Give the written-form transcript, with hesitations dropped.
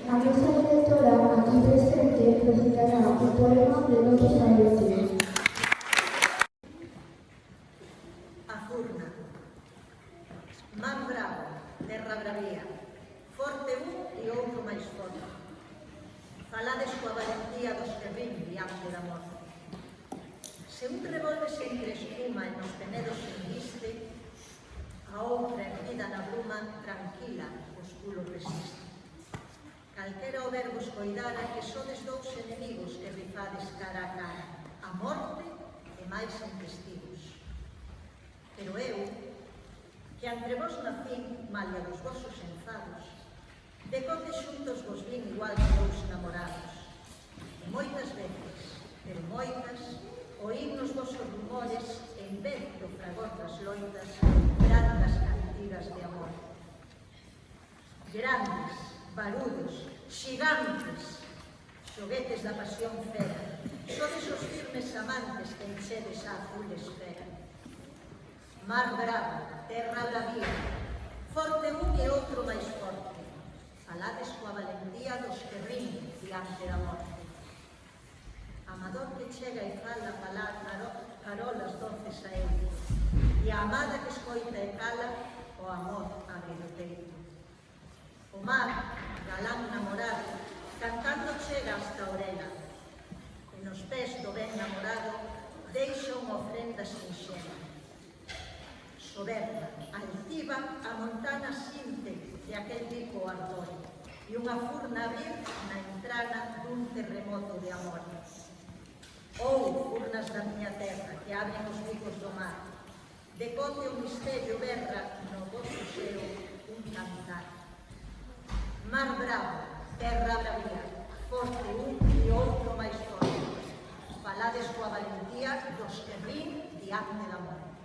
A mesa directora aquí presente recitará un poema de Lope Saete. A Furna. Man bravo, terra bravía, forte un e outro máis forte. Falades coa valentía dos que rin diante da morte. Se un revolves entre espuma e nos penedos enviste, a outra erguida na bruma tranquila os culos resiste. Calquera o verbo escoidara que sodes dous enemigos que rifades cara a cara, a morte e máis empestigos. Pero eu, que entre vos nacín, malia dos vosos enfados, decote xuntos vos vin igual que dous namorados. E moitas veces, pero moitas, oín nos vosos rumores, en vez do fragor das loitas, grandes cantigas de amor. Grandes, barudos, xigantes, xoguetes da pasión fera, sodes os firmes amantes que enchedes a azul esfera. Mar bravo, terra bravía, forte un e outro máis forte, falades coa valentía dos que rin diante da morte. Amador que chega e fala parolas doces a ele, e a amada que escoita e cala, o amor abre do peito. O mar, galán namorado, cantando chega hasta a orella, e nos pés do ben namorado deixa unha ofrenda sinxela. Soberba, altiva, a montana sinte de aquel rico ardor, e unha furna vir na entrana dun terremoto de amor. Ou, furnas da miña terra, que abren os bicos do mar, decote o misterio berra no vosso seo un cantar. Mar bravo, terra bravía, forte un e outro máis forte, falades coa valentía dos que rin diante da morte.